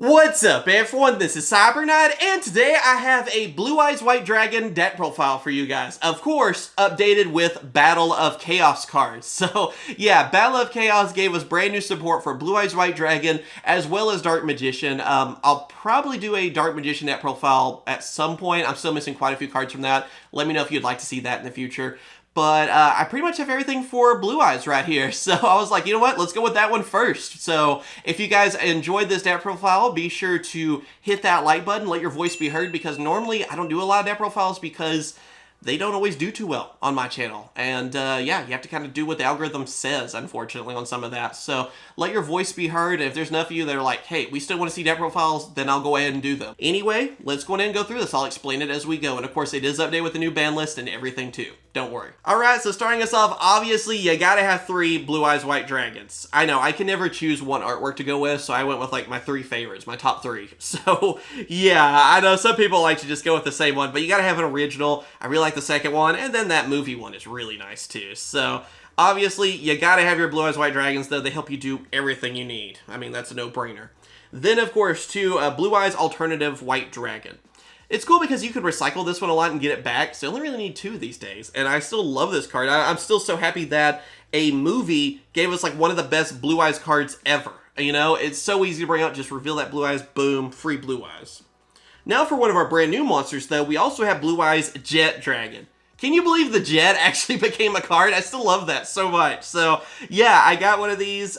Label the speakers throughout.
Speaker 1: What's up everyone, this is CyberKnight, and today I have a Blue Eyes White Dragon deck profile for you guys. Of course, updated with Battle of Chaos cards. So yeah, Battle of Chaos gave us brand new support for Blue Eyes White Dragon, as well as Dark Magician. I'll probably do a Dark Magician deck profile at some point. I'm still missing quite a few cards from that. Let me know if you'd like to see that in the future. But I pretty much have everything for Blue Eyes right here. So I was like, you know what? Let's go with that one first. So if you guys enjoyed this deck profile, be sure to hit that like button, let your voice be heard, because normally I don't do a lot of deck profiles because they don't always do too well on my channel. And yeah, you have to kind of do what the algorithm says, unfortunately, on some of that. So let your voice be heard. If there's enough of you that are like, hey, we still want to see deck profiles, then I'll go ahead and do them. Anyway, let's go ahead and go through this. I'll explain it as we go. And of course, it is updated with the new ban list and everything too. Don't worry. All right, so starting us off, obviously, you gotta have 3 Blue Eyes White Dragons. I know, I can never choose one artwork to go with, so I went with like my 3 favorites, my top 3. So yeah, I know some people like to just go with the same one, but you gotta have an original. I really like the second one, and then that movie one is really nice too. So obviously, you gotta have your Blue Eyes White Dragons, though. They help you do everything you need. I mean, that's a no-brainer. Then, of course, too, Blue Eyes Alternative White Dragon. It's cool because you could recycle this one a lot and get it back, so you only really need 2 these days, and I still love this card. I'm still so happy that a movie gave us like one of the best Blue Eyes cards ever. You know, it's so easy to bring out, just reveal that Blue Eyes, boom, free Blue Eyes. Now for one of our brand new monsters, though, we also have Blue Eyes Jet Dragon. Can you believe the Jet actually became a card? I still love that so much. So yeah, I got one of these.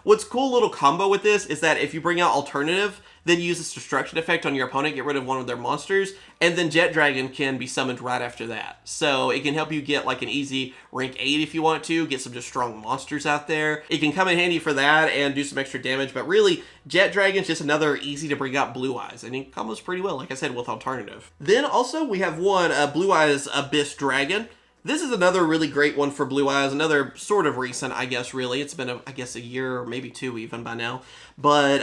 Speaker 1: What's cool little combo with this is that if you bring out Alternative, then use this destruction effect on your opponent, get rid of one of their monsters, and then Jet Dragon can be summoned right after that. So it can help you get like an easy rank 8 if you want to, get some just strong monsters out there. It can come in handy for that and do some extra damage, but really, Jet Dragon's just another easy to bring out Blue Eyes, and it combos pretty well, like I said, with Alternative. Then also we have one Blue Eyes Abyss Dragon. This is another really great one for Blue Eyes, another sort of recent, I guess, really. It's been, I guess, a year or maybe 2 even by now. But,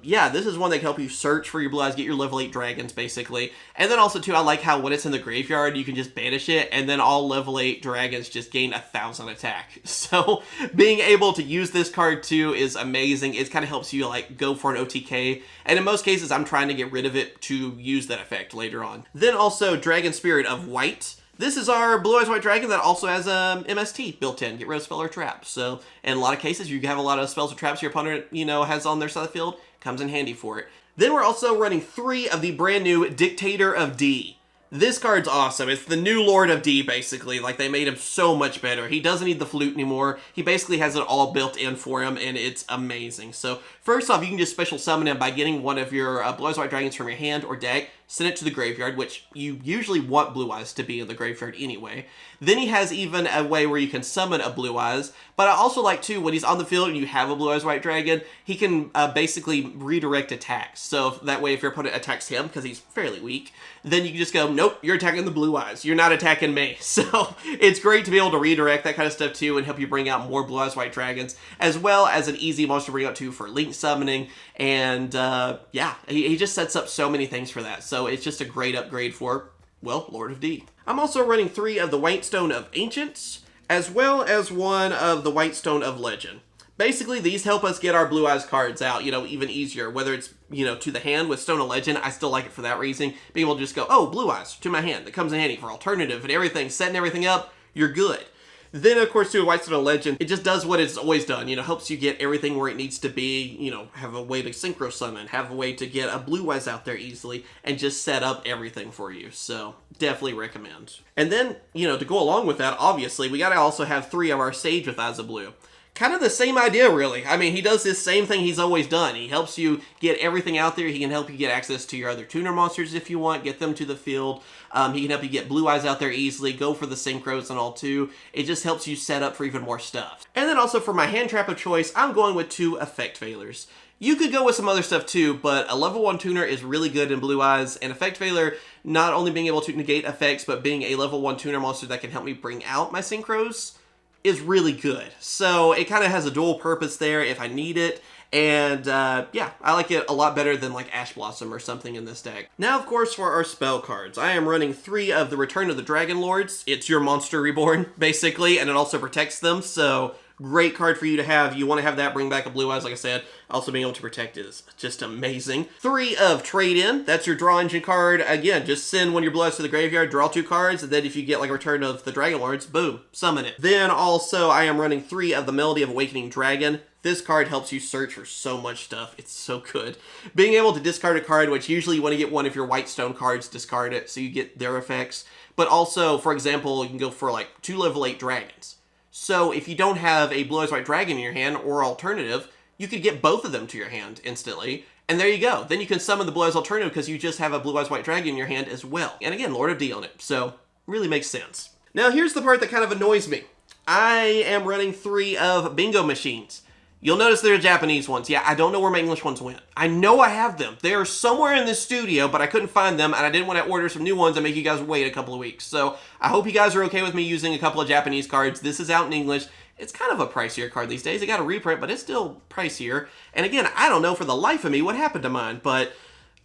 Speaker 1: yeah, this is one that can help you search for your Blue Eyes, get your level 8 dragons, basically. And then also, too, I like how when it's in the graveyard, you can just banish it, and then all level 8 dragons just gain 1,000 attack. So, being able to use this card, too, is amazing. It kind of helps you, like, go for an OTK. And in most cases, I'm trying to get rid of it to use that effect later on. Then also, Dragon Spirit of White. This is our Blue Eyes White Dragon that also has MST built in. Get rid of spell or trap. So, in a lot of cases, you have a lot of spells or traps your opponent, you know, has on their side of the field. Comes in handy for it. Then we're also running 3 of the brand new Dictator of D. This card's awesome. It's the new Lord of D, basically. Like, they made him so much better. He doesn't need the flute anymore. He basically has it all built in for him, and it's amazing. So, first off, you can just special summon him by getting one of your Blue Eyes White Dragons from your hand or deck, send it to the graveyard, which you usually want Blue Eyes to be in the graveyard anyway. Then he has even a way where you can summon a Blue Eyes, but I also like, too, when he's on the field and you have a Blue Eyes White Dragon, he can basically redirect attacks. So that way, if your opponent attacks him, because he's fairly weak, then you can just go, nope, you're attacking the Blue Eyes. You're not attacking me. So it's great to be able to redirect that kind of stuff, too, and help you bring out more Blue Eyes White Dragons, as well as an easy monster to bring out, too, for link summoning. And yeah, he just sets up so many things for that. So it's just a great upgrade for, well, Lord of D. I'm also running 3 of the White Stone of Ancients, as well as 1 of the White Stone of Legend. Basically, these help us get our Blue Eyes cards out, you know, even easier. Whether it's, you know, to the hand with Stone of Legend, I still like it for that reason. Being able to just go, oh, Blue Eyes, to my hand. That comes in handy for Alternative and everything. Setting everything up, you're good. Then, of course, to a White Stone of Legend, it just does what it's always done. You know, helps you get everything where it needs to be. You know, have a way to synchro summon, have a way to get a Blue Eyes out there easily, and just set up everything for you. So, definitely recommend. And then, you know, to go along with that, obviously, we gotta also have 3 of our Sage with Eyes of Blue. Kind of the same idea, really. I mean, he does this same thing he's always done. He helps you get everything out there. He can help you get access to your other tuner monsters if you want, get them to the field. He can help you get Blue Eyes out there easily, go for the synchros and all too. It just helps you set up for even more stuff. And then also for my hand trap of choice, I'm going with 2 Effect Failures. You could go with some other stuff too, but a level 1 tuner is really good in Blue Eyes, and Effect Failure, not only being able to negate effects, but being a level 1 tuner monster that can help me bring out my synchros, is really good. So it kind of has a dual purpose there if I need it. And yeah, I like it a lot better than like Ash Blossom or something in this deck. Now, of course, for our spell cards, I am running 3 of the Return of the Dragon Lords. It's your monster reborn, basically, and it also protects them. So Great card for you to have. You want to have that bring back a Blue Eyes, like I said. Also being able to protect it is just amazing. 3 of Trade-In. That's your draw engine card. Again, just send one of your Blue Eyes to the graveyard, draw 2 cards, and then if you get like a return of the Dragon Lords, boom, summon it. Then also I am running 3 of the Melody of Awakening Dragon. This card helps you search for so much stuff. It's so good. Being able to discard a card, which usually you want to get one of your White Stone cards, discard it so you get their effects. But also, for example, you can go for like 2 level 8 dragons. So if you don't have a Blue Eyes White Dragon in your hand, or alternative, you could get both of them to your hand instantly. And there you go. Then you can summon the Blue Eyes alternative because you just have a Blue Eyes White Dragon in your hand as well. And again, Lord of D on it. So really makes sense. Now here's the part that kind of annoys me. I am running 3 of bingo machines. You'll notice they're Japanese ones. Yeah, I don't know where my English ones went. I know I have them. They are somewhere in this studio, but I couldn't find them, and I didn't want to order some new ones and make you guys wait a couple of weeks. So I hope you guys are okay with me using a couple of Japanese cards. This is out in English. It's kind of a pricier card these days. It got a reprint, but it's still pricier. And again, I don't know for the life of me what happened to mine, but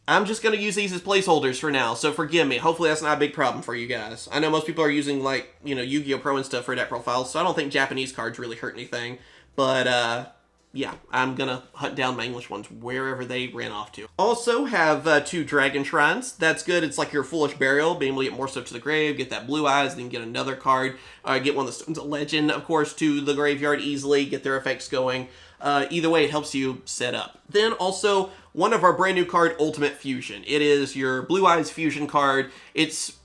Speaker 1: I'm just going to use these as placeholders for now, so forgive me. Hopefully that's not a big problem for you guys. I know most people are using, like, you know, Yu-Gi-Oh! Pro and stuff for deck profiles, so I don't think Japanese cards really hurt anything. But, yeah, I'm gonna hunt down my English ones wherever they ran off to. Also have 2 Dragon Shrines. That's good. It's like your Foolish Burial, being able to get more stuff to the grave, get that Blue Eyes, then get another card, get one of the Stones of Legend, of course, to the graveyard easily, get their effects going. Either way, it helps you set up. Then also, one of our brand new card, Ultimate Fusion. It is your Blue Eyes Fusion card. It's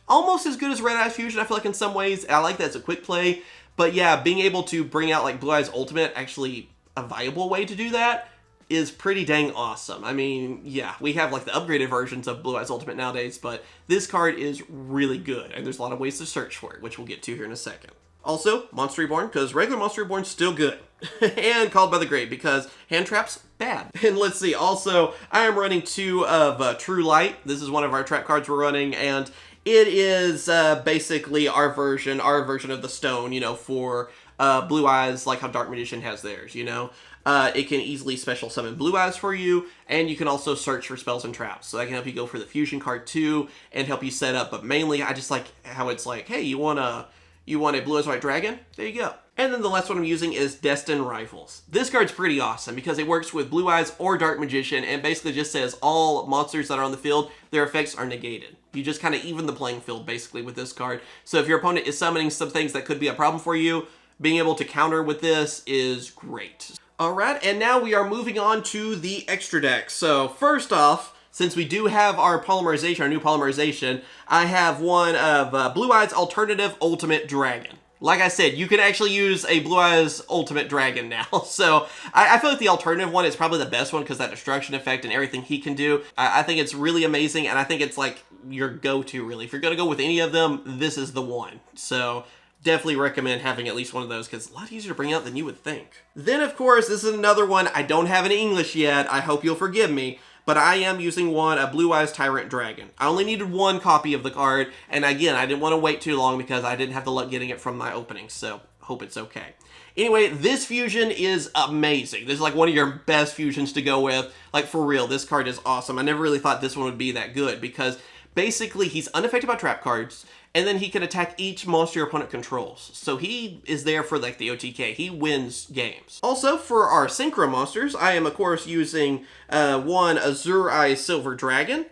Speaker 1: almost as good as Red Eyes Fusion, I feel like, in some ways. I like that it's a quick play. But yeah, being able to bring out like Blue Eyes Ultimate, actually a viable way to do that, is pretty dang awesome. I mean, yeah, we have like the upgraded versions of Blue Eyes Ultimate nowadays, but this card is really good, and there's a lot of ways to search for it, which we'll get to here in a second. Also, Monster Reborn, because regular Monster Reborn's still good. And Called by the Grave, because Hand Trap's bad. And let's see, also, I am running 2 of True Light. This is one of our trap cards we're running, and it is basically our version of the stone, you know, for Blue Eyes, like how Dark Magician has theirs, you know? It can easily special summon Blue Eyes for you, and you can also search for spells and traps. So that can help you go for the Fusion card too, and help you set up. But mainly, I just like how it's like, hey, you want a Blue Eyes White Dragon? There you go. And then the last one I'm using is Destined Rifles. This card's pretty awesome because it works with Blue Eyes or Dark Magician, and basically just says all monsters that are on the field, their effects are negated. You just kind of even the playing field, basically, with this card. So if your opponent is summoning some things that could be a problem for you, being able to counter with this is great. Alright, and now we are moving on to the extra deck. So first off, since we do have our polymerization, our new polymerization, I have one of Blue Eyes Alternative Ultimate Dragon. Like I said, you can actually use a Blue Eyes Ultimate Dragon now. So I feel like the alternative one is probably the best one because that destruction effect and everything he can do. I think it's really amazing, and I think it's like your go-to, really. If you're going to go with any of them, this is the one. So definitely recommend having at least one of those because it's a lot easier to bring out than you would think. Then, of course, this is another one I don't have in English yet. I hope you'll forgive me. But I am using a Blue Eyes Tyrant Dragon. I only needed 1 copy of the card, and again, I didn't want to wait too long because I didn't have the luck getting it from my opening, so hope it's okay. Anyway, this fusion is amazing. This is like one of your best fusions to go with. Like, for real, this card is awesome. I never really thought this one would be that good because basically he's unaffected by trap cards, and then he can attack each monster your opponent controls. So he is there for like the OTK. He wins games. Also, for our Synchro monsters, I am of course using one Azure Eyes Silver Dragon.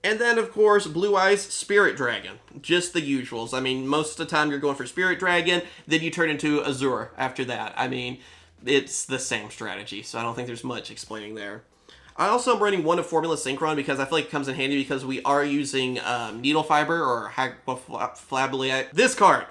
Speaker 1: And then, of course, Blue Eyes Spirit Dragon. Just the usuals. I mean, most of the time you're going for Spirit Dragon, then you turn into Azure after that. I mean, it's the same strategy, so I don't think there's much explaining there. I also am running one of Formula Synchron because I feel like it comes in handy because we are using Needle Fiber or Flabellite. This card!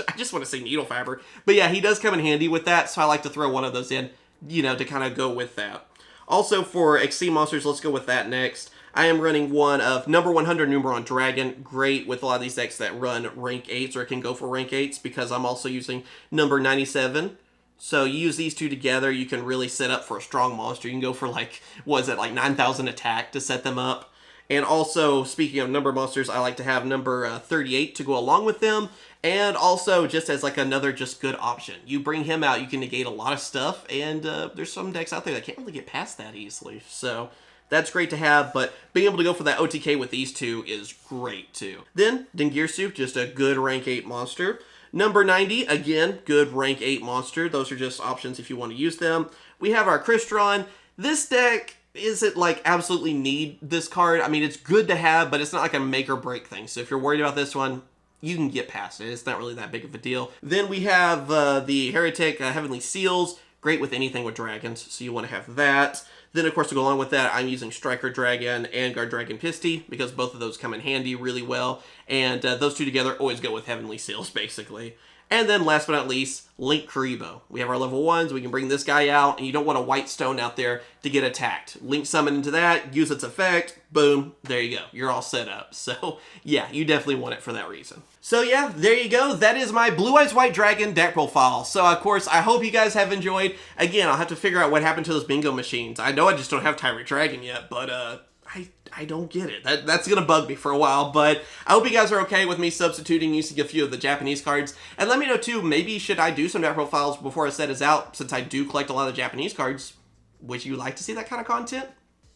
Speaker 1: I just want to say Needle Fiber. But yeah, he does come in handy with that, so I like to throw one of those in, you know, to kind of go with that. Also, for Exceed Monsters, let's go with that next. I am running one of number 100 Numeron Dragon. Great with a lot of these decks that run rank 8s or can go for rank 8s because I'm also using number 97. So you use these two together, you can really set up for a strong monster. You can go for like, what is it, like 9,000 attack to set them up. And also, speaking of number monsters, I like to have number 38 to go along with them. And also, just as like another just good option. You bring him out, you can negate a lot of stuff. And there's some decks out there that can't really get past that easily. So that's great to have, but being able to go for that OTK with these two is great too. Then, Dengirsu, just a good rank 8 monster. Number 90, again, good rank 8 monster. Those are just options if you want to use them. We have our Crystron. This deck isn't like absolutely need this card. I mean, it's good to have, but it's not like a make or break thing. So if you're worried about this one, you can get past it. It's not really that big of a deal. Then we have the Heretic Heavenly Seals. Great with anything with dragons, so you want to have that. Then, of course, to go along with that, I'm using Striker Dragon and Guard Dragon Pisty, because both of those come in handy really well. And those two together always go with Heavenly Seals, basically. And then, last but not least, Link Karibo. We have our level 1s, we can bring this guy out, and you don't want a white stone out there to get attacked. Link summon into that, use its effect, boom, there you go. You're all set up. So, yeah, you definitely want it for that reason. So yeah, there you go. That is my Blue Eyes White Dragon deck profile. So of course, I hope you guys have enjoyed. Again, I'll have to figure out what happened to those bingo machines. I know I just don't have Tyrant Dragon yet, but I don't get it. That's gonna bug me for a while, but I hope you guys are okay with me substituting using a few of the Japanese cards. And let me know too, maybe should I do some deck profiles before a set is out, since I do collect a lot of Japanese cards. Would you like to see that kind of content?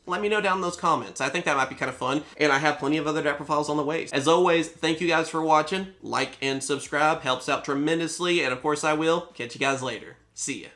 Speaker 1: Let me know down in those comments. I think that might be kind of fun, and I have plenty of other deck profiles on the way. As always, thank you guys for watching. Like and subscribe helps out tremendously, and of course I will catch you guys later. See ya.